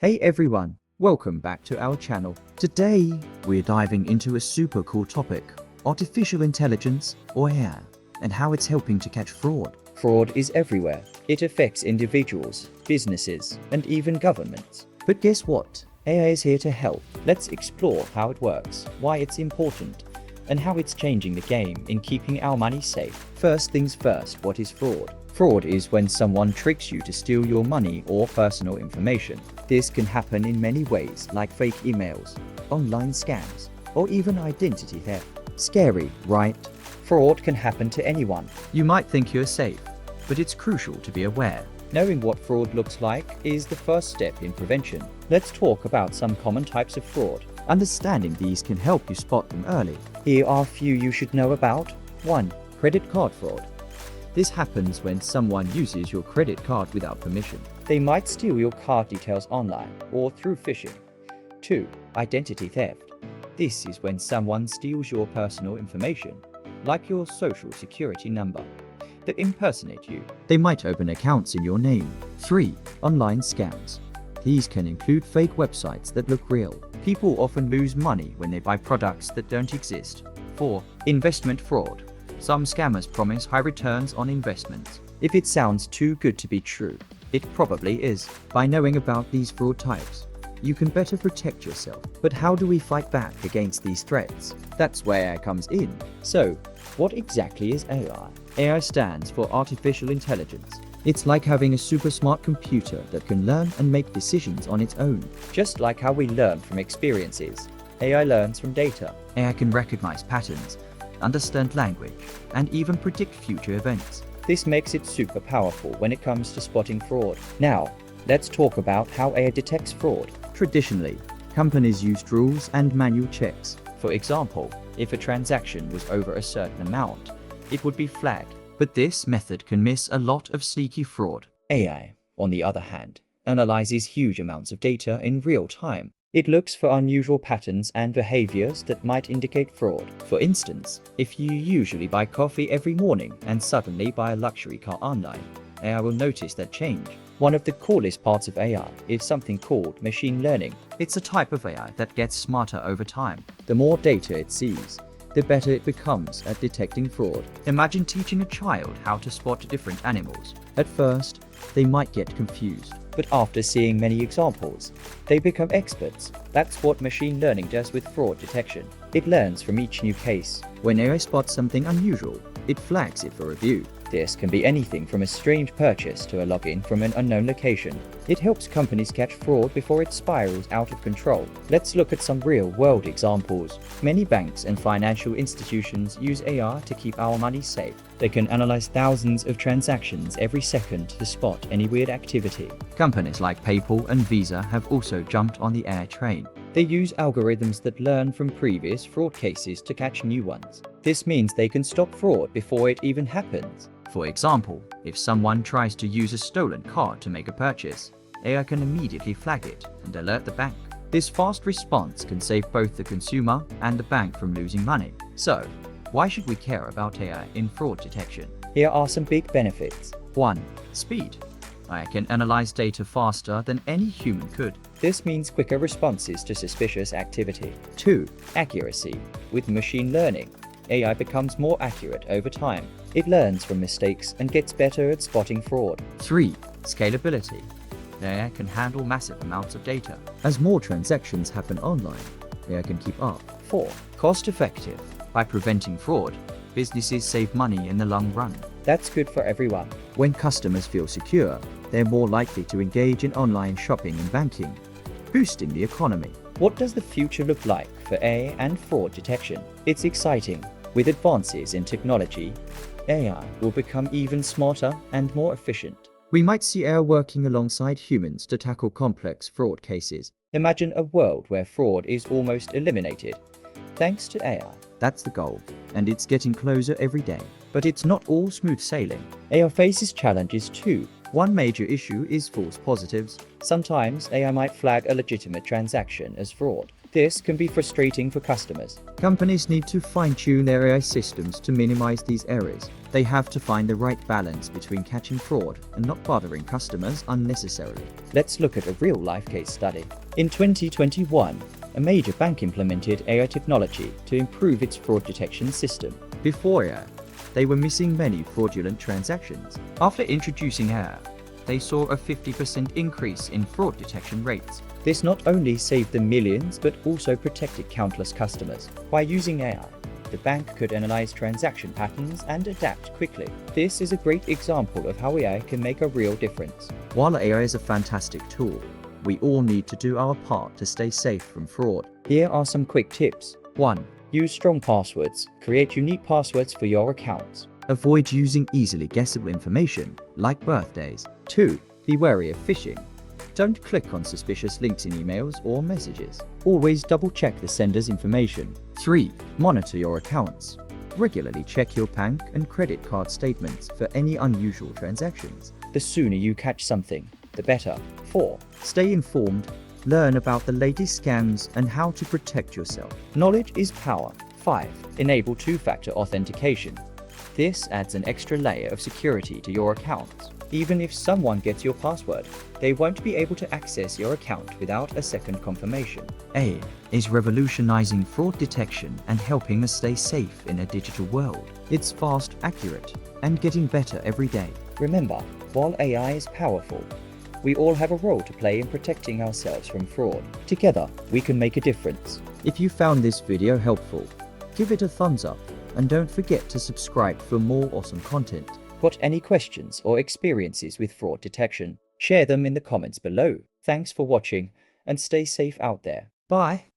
Hey everyone, welcome back to our channel. Today, we're diving into a super cool topic, artificial intelligence or AI, and how it's helping to catch fraud. Fraud is everywhere. It affects individuals, businesses, and even governments. But guess what? AI is here to help. Let's explore how it works, why it's important, and how it's changing the game in keeping our money safe. First things first, what is fraud? Fraud is when someone tricks you to steal your money or personal information. This can happen in many ways, like fake emails, online scams, or even identity theft. Scary, right? Fraud can happen to anyone. You might think you're safe, but it's crucial to be aware. Knowing what fraud looks like is the first step in prevention. Let's talk about some common types of fraud. Understanding these can help you spot them early. Here are a few you should know about. 1. Credit card fraud. This happens when someone uses your credit card without permission. They might steal your card details online or through phishing. 2. Identity theft. This is when someone steals your personal information, like your social security number, that impersonate you. They might open accounts in your name. 3. Online scams. These can include fake websites that look real. People often lose money when they buy products that don't exist. 4. Investment fraud. Some scammers promise high returns on investments. If it sounds too good to be true, it probably is. By knowing about these fraud types, you can better protect yourself. But how do we fight back against these threats? That's where AI comes in. So, what exactly is AI? AI stands for artificial intelligence. It's like having a super smart computer that can learn and make decisions on its own. Just like how we learn from experiences, AI learns from data. AI can recognize patterns, understand language, and even predict future events. This makes it super powerful when it comes to spotting fraud. Now, let's talk about how AI detects fraud. Traditionally, companies used rules and manual checks. For example, if a transaction was over a certain amount, it would be flagged. But this method can miss a lot of sneaky fraud. AI, on the other hand, analyzes huge amounts of data in real time. It looks for unusual patterns and behaviors that might indicate fraud. For instance, if you usually buy coffee every morning and suddenly buy a luxury car online, AI will notice that change. One of the coolest parts of AI is something called machine learning. It's a type of AI that gets smarter over time. The more data it sees, the better it becomes at detecting fraud. Imagine teaching a child how to spot different animals. At first, they might get confused. But after seeing many examples, they become experts. That's what machine learning does with fraud detection. It learns from each new case. When AI spots something unusual, it flags it for review. This can be anything from a strange purchase to a login from an unknown location. It helps companies catch fraud before it spirals out of control. Let's look at some real-world examples. Many banks and financial institutions use AI to keep our money safe. They can analyze thousands of transactions every second to spot any weird activity. Companies like PayPal and Visa have also jumped on the AI train. They use algorithms that learn from previous fraud cases to catch new ones. This means they can stop fraud before it even happens. For example, if someone tries to use a stolen card to make a purchase, AI can immediately flag it and alert the bank. This fast response can save both the consumer and the bank from losing money. So, why should we care about AI in fraud detection? Here are some big benefits. 1. Speed. AI can analyze data faster than any human could. This means quicker responses to suspicious activity. 2. Accuracy. With machine learning, AI becomes more accurate over time. It learns from mistakes and gets better at spotting fraud. 3. Scalability. AI can handle massive amounts of data. As more transactions happen online, AI can keep up. 4. Cost effective. By preventing fraud, businesses save money in the long run. That's good for everyone. When customers feel secure, they're more likely to engage in online shopping and banking, boosting the economy. What does the future look like for AI and fraud detection? It's exciting. With advances in technology, AI will become even smarter and more efficient. We might see AI working alongside humans to tackle complex fraud cases. Imagine a world where fraud is almost eliminated, thanks to AI. That's the goal, and it's getting closer every day. But it's not all smooth sailing. AI faces challenges too. One major issue is false positives. Sometimes AI might flag a legitimate transaction as fraud. This can be frustrating for customers. Companies need to fine-tune their AI systems to minimize these errors. They have to find the right balance between catching fraud and not bothering customers unnecessarily. Let's look at a real-life case study. In 2021, a major bank implemented AI technology to improve its fraud detection system. Before AI, they were missing many fraudulent transactions. After introducing AI, they saw a 50% increase in fraud detection rates. This not only saved them millions, but also protected countless customers. By using AI, the bank could analyze transaction patterns and adapt quickly. This is a great example of how AI can make a real difference. While AI is a fantastic tool, we all need to do our part to stay safe from fraud. Here are some quick tips. 1. Use strong passwords. Create unique passwords for your accounts. Avoid using easily guessable information, like birthdays. 2. Be wary of phishing. Don't click on suspicious links in emails or messages. Always double-check the sender's information. 3. Monitor your accounts. Regularly check your bank and credit card statements for any unusual transactions. The sooner you catch something, the better. 4. Stay informed. Learn about the latest scams and how to protect yourself. Knowledge is power. 5. Enable two-factor authentication. This adds an extra layer of security to your account. Even if someone gets your password, they won't be able to access your account without a second confirmation. AI is revolutionizing fraud detection and helping us stay safe in a digital world. It's fast, accurate, and getting better every day. Remember, while AI is powerful, we all have a role to play in protecting ourselves from fraud. Together, we can make a difference. If you found this video helpful, give it a thumbs up and don't forget to subscribe for more awesome content. Got any questions or experiences with fraud detection? Share them in the comments below. Thanks for watching and stay safe out there. Bye.